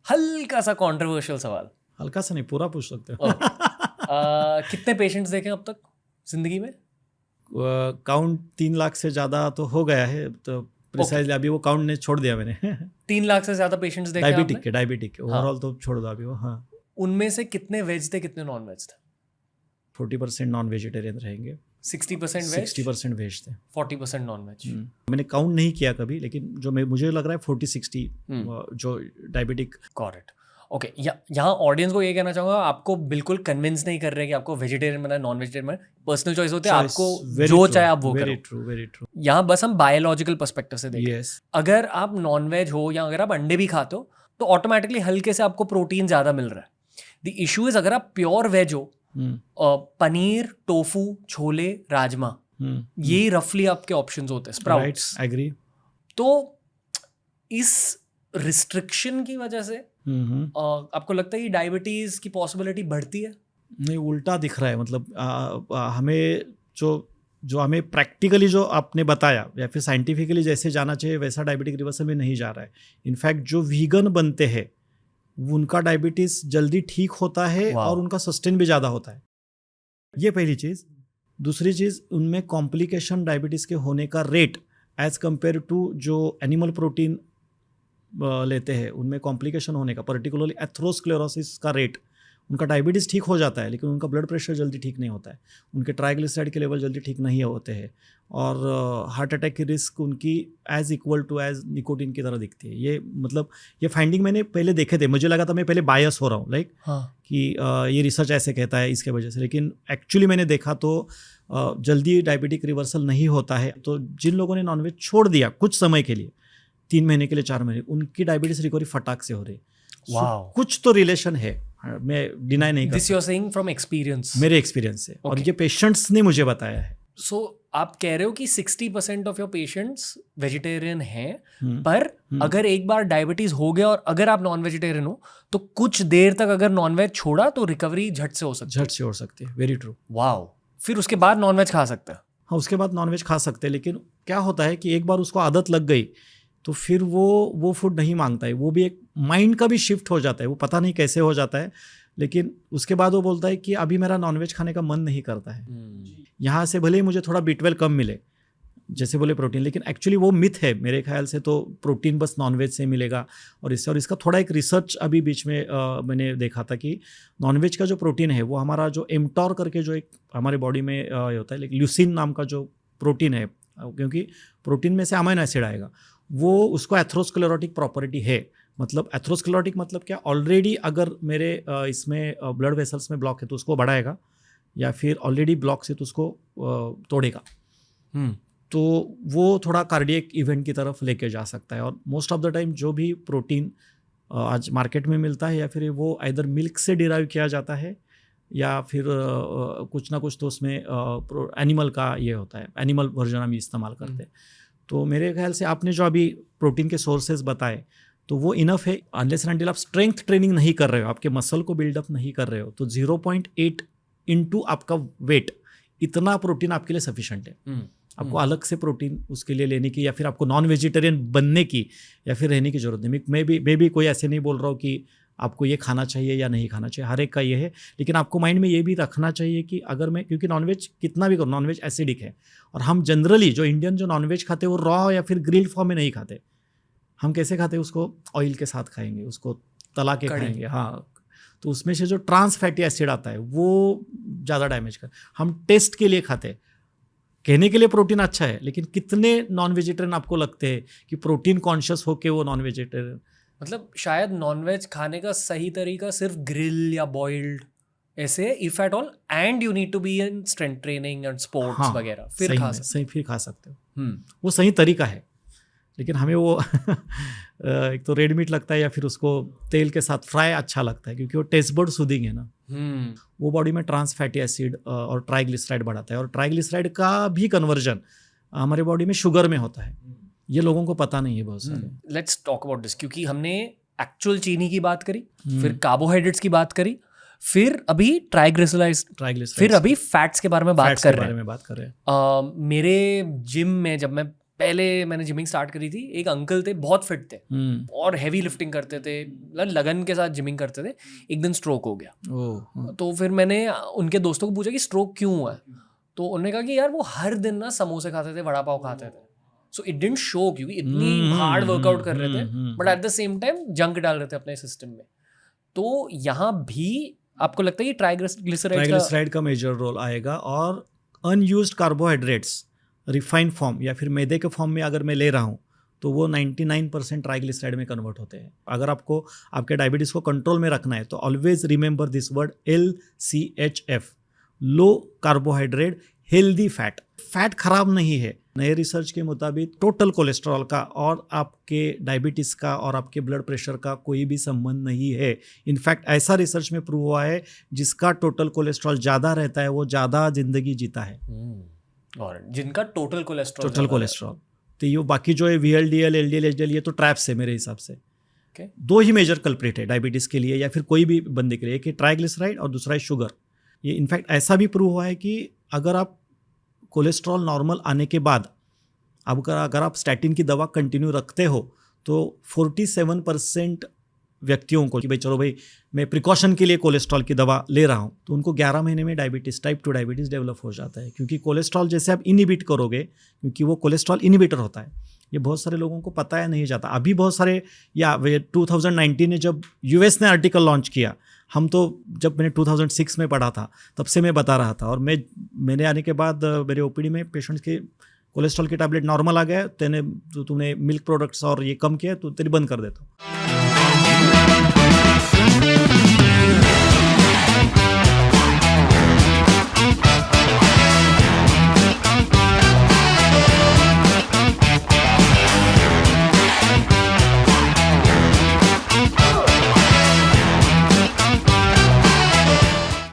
हल्का सा कंट्रोवर्शियल सवाल, हल्का सा नहीं, पूरा पूछ सकते हो। कितने पेशेंट्स देखे अब तक जिंदगी में? काउंट 3 लाख से ज़्यादा तो हो गया है, तो प्रिसाइजली अभी वो काउंट ने छोड़ दिया मैंने। 3 लाख से ज्यादा पेशेंट्स देखे आपने? डायबिटिक के हाँ। ओवरऑल तो छोड़ दो अभी वो। हाँ, उनमें से कितने वेज थे, कितने नॉन वेज थे? 40% नॉन वेजिटेरियन रहेंगे, 60% वेज, 60% वेज थे। 40% नॉन वेज। मैंने काउंट नहीं किया कभी, लेकिन जो मुझे लग रहा है 40-60 जो डायबिटिक। Got it. ओके, यहाँ ऑडियंस को ये कहना चाहूंगा, आपको बिल्कुल कन्विंस नहीं कर रहे कि आपको वेजिटेरियन बनना है, नॉन वेजिटेरियन बनना है, पर्सनल चॉइस होती है, आपको जो चाहे आप वो करो। Very true. यहाँ बस हम बायोलॉजिकल पर्सपेक्टिव से देखें। यस, अगर आप नॉन वेज हो या अगर आप अंडे भी खाते हो तो ऑटोमेटिकली हल्के से आपको प्रोटीन ज्यादा मिल रहा है। द इशू इज अगर आप प्योर वेज हो, पनीर, टोफू, छोले, राजमा, ये रफली आपके ऑप्शंस होते हैं, स्प्राउट्स। एग्री। तो इस रिस्ट्रिक्शन की वजह से आपको लगता है कि डायबिटीज की पॉसिबिलिटी बढ़ती है? नहीं, उल्टा दिख रहा है। मतलब हमें जो हमें प्रैक्टिकली जो आपने बताया या फिर साइंटिफिकली जैसे जाना चाहिए वैसा डायबिटिक रिवर्सल में नहीं जा रहा है। इनफैक्ट जो वीगन बनते हैं उनका डायबिटीज़ जल्दी ठीक होता है और उनका सस्टेन भी ज़्यादा होता है। ये पहली चीज़। दूसरी चीज़, उनमें कॉम्प्लिकेशन डायबिटीज़ के होने का रेट एज कम्पेयर टू जो एनिमल प्रोटीन लेते हैं उनमें कॉम्प्लिकेशन होने का, पर्टिकुलरली एथेरोस्क्लेरोसिस का रेट, उनका डायबिटीज़ ठीक हो जाता है लेकिन उनका ब्लड प्रेशर जल्दी ठीक नहीं होता है, उनके ट्राइग्लिसराइड के लेवल जल्दी ठीक नहीं होते हैं, और हार्ट अटैक की रिस्क उनकी as equal to as nicotine की तरह दिखती है। ये मतलब ये फाइंडिंग मैंने पहले देखे थे, मुझे लगा था मैं पहले बायस हो रहा हूँ कि ये रिसर्च ऐसे कहता है इसके वजह से, लेकिन एक्चुअली मैंने देखा तो जल्दी डायबिटिक रिवर्सल नहीं होता है। तो जिन लोगों ने नॉनवेज छोड़ दिया कुछ समय के लिए, 3 महीने के लिए, 4 महीने, उनकी डायबिटीज़ रिकवरी फटाक से हो रही। कुछ तो रिलेशन है, मैं डिनाई नहीं करता। This you are saying from experience? मेरे एक्सपीरियंस से, और ये पेशेंट्स ने मुझे बताया है। सो आप कह रहे हो कि 60% ऑफ योर पेशेंट्स वेजिटेरियन हैं, पर अगर एक बार डायबिटीज हो गया और अगर आप नॉन वेजिटेरियन हो तो कुछ देर तक अगर नॉन वेज छोड़ा तो रिकवरी झट से हो सकती है। Very true. वाओ। फिर उसके बाद नॉन वेज खा सकते हैं? हाँ, उसके बाद नॉन वेज खा सकते हैं, लेकिन क्या होता है कि एक बार उसको आदत लग गई तो फिर वो फूड नहीं मांगता है। वो भी एक माइंड का भी शिफ्ट हो जाता है, वो पता नहीं कैसे हो जाता है, लेकिन उसके बाद वो बोलता है कि अभी मेरा नॉनवेज खाने का मन नहीं करता है। यहाँ से भले ही मुझे थोड़ा B12 कम मिले, जैसे बोले प्रोटीन, लेकिन एक्चुअली वो मिथ है मेरे ख्याल से। तो प्रोटीन बस नॉनवेज से मिलेगा और इससे, और इसका थोड़ा एक रिसर्च अभी बीच में मैंने देखा था कि नॉनवेज का जो प्रोटीन है वो हमारा जो एम्टॉर करके जो एक हमारे बॉडी में होता है, लेकिन ल्यूसिन नाम का जो प्रोटीन है, क्योंकि प्रोटीन में से अमाइनो एसिड आएगा, वो उसको एथेरोस्क्लेरोटिक प्रॉपर्टी है। मतलब एथेरोस्क्लेरोटिक मतलब क्या, ऑलरेडी अगर मेरे इसमें ब्लड वेसल्स में ब्लॉक है तो उसको बढ़ाएगा, या फिर ऑलरेडी ब्लॉक से तो उसको तोड़ेगा। तो वो थोड़ा कार्डियक इवेंट की तरफ लेके जा सकता है। और मोस्ट ऑफ द टाइम जो भी प्रोटीन आज मार्केट में मिलता है, या फिर वो आइदर मिल्क से डिराइव किया जाता है या फिर कुछ ना कुछ तो उसमें एनिमल का ये होता है, एनिमल वर्जन हम इस्तेमाल करते हैं। तो मेरे ख्याल से आपने जो अभी प्रोटीन के सोर्सेज बताए तो वो इनफ है। अनलेस एंड अनटिल आप स्ट्रेंथ ट्रेनिंग नहीं कर रहे हो, आपके मसल को बिल्डअप नहीं कर रहे हो, तो 0.8 इंटू आपका वेट, इतना प्रोटीन आपके लिए सफिशेंट है। आपको अलग से प्रोटीन उसके लिए लेने की या फिर आपको नॉन वेजिटेरियन बनने की या फिर रहने की जरूरत नहीं। मैं भी कोई ऐसे नहीं बोल रहा हूँ कि आपको ये खाना चाहिए या नहीं खाना चाहिए, हर एक का ये है, लेकिन आपको माइंड में ये भी रखना चाहिए कि अगर मैं, क्योंकि नॉनवेज कितना भी करूँ, नॉनवेज एसिडिक है, और हम जनरली जो इंडियन जो नॉनवेज खाते हैं वो रॉ या फिर ग्रिल्ड फॉर्म में नहीं खाते। हम कैसे खाते हैं, उसको ऑयल के साथ खाएंगे, उसको तला के खाएंगे। हाँ, तो उसमें से जो ट्रांस फैटी एसिड आता है वो ज़्यादा डैमेज कर। हम टेस्ट के लिए खाते हैं, कहने के लिए प्रोटीन अच्छा है, लेकिन कितने नॉन वेजिटेरियन आपको लगते हैं कि प्रोटीन कॉन्शियस होके वो नॉन वेजिटेरियन? मतलब शायद नॉनवेज खाने का सही तरीका सिर्फ ग्रिल या बॉइल्ड ऐसे, if at all, and you need to be in strength training and sports वगैरह, फिर खा सकते हो। वो सही तरीका है, लेकिन हमें वो एक तो रेड मीट लगता है या फिर उसको तेल के साथ फ्राई अच्छा लगता है, क्योंकि वो टेस्ट बर्ड सूदिंग है ना। वो बॉडी में ट्रांस फैटी एसिड और ट्राइग्लिसराइड बढ़ाता है, और ट्राइग्लिसराइड का भी कन्वर्जन हमारे बॉडी में शुगर में होता है। ये लोगों को पता नहीं है बहुत सारे। लेट्स टॉक अबाउट दिस, क्योंकि हमने एक्चुअल चीनी की बात करी, फिर कार्बोहाइड्रेट्स की बात करी, फिर अभी ट्राइग्लिसराइड्स, फिर अभी फैट्स के बारे में बात कर रहे हैं। मेरे जिम में जब मैं पहले मैंने जिमिंग स्टार्ट करी थी, एक अंकल थे, बहुत फिट थे और हैवी लिफ्टिंग करते थे, लगन के साथ जिमिंग करते थे। एक दिन स्ट्रोक हो गया। तो फिर मैंने उनके दोस्तों को पूछा कि स्ट्रोक क्यों हुआ है, तो उन्होंने कहा कि यार वो हर दिन ना समोसे खाते थे, वड़ा पाव खाते थे, सो इट डिडंट शो क्योंकि इतनी हार्ड वर्कआउट कर रहे थे, but at the same time junk डाल रहे थे अपने सिस्टम में। तो यहाँ भी आपको लगता है कि ट्राइग्लिसराइड का मेजर रोल आएगा, और अनयूज्ड कार्बोहाइड्रेट्स रिफाइंड फॉर्म या फिर मैदे के फॉर्म में अगर मैं ले रहा हूँ तो वो 99% ट्राइग्लिसराइड में कन्वर्ट होते हैं। अगर आपको आपके डायबिटीज़ को कंट्रोल में रखना है तो always remember this word LCHF, low carbohydrate healthy fat. Fat खराब नहीं है। नए रिसर्च के मुताबिक टोटल कोलेस्ट्रॉल का और आपके डायबिटीज़ का और आपके ब्लड प्रेशर का कोई भी संबंध नहीं है। इनफैक्ट ऐसा रिसर्च में प्रूव हुआ है जिसका टोटल कोलेस्ट्रॉल ज़्यादा रहता है वो ज़्यादा जिंदगी जीता है। और जिनका टोटल कोलेस्ट्रॉल तो ये बाकी जो है VLDL, LDL, HDL ये तो ट्रैप्स है मेरे हिसाब से। दो ही मेजर कल्प्रिट है डायबिटीज़ के लिए या फिर कोई भी बंदे के लिए, एक है ट्राइग्लिसराइड और दूसरा है शुगर। ये इनफैक्ट ऐसा भी प्रूव हुआ है कि अगर आप कोलेस्ट्रॉल नॉर्मल आने के बाद अगर आप स्टैटिन की दवा कंटिन्यू रखते हो तो 47% व्यक्तियों को कि भाई चलो भाई मैं प्रिकॉशन के लिए कोलेस्ट्रॉल की दवा ले रहा हूँ, तो उनको 11 महीने में डायबिटीज़, टाइप 2 डायबिटीज़ डेवलप हो जाता है। क्योंकि कोलेस्ट्रॉल जैसे आप इनिबिट करोगे, क्योंकि वो कोलेस्ट्रॉल इनिबिटर होता है, ये बहुत सारे लोगों को पता है नहीं जाता। अभी बहुत सारे, या 2019 में जब US ने आर्टिकल लॉन्च किया, हम तो जब मैंने 2006 में पढ़ा था तब से मैं बता रहा था, और मैंने आने के बाद मेरे OPD में पेशेंट्स के कोलेस्ट्रॉल की टैबलेट नॉर्मल आ गया, तुमने मिल्क प्रोडक्ट्स और ये कम किया तो तेरी बंद कर देता हूँ।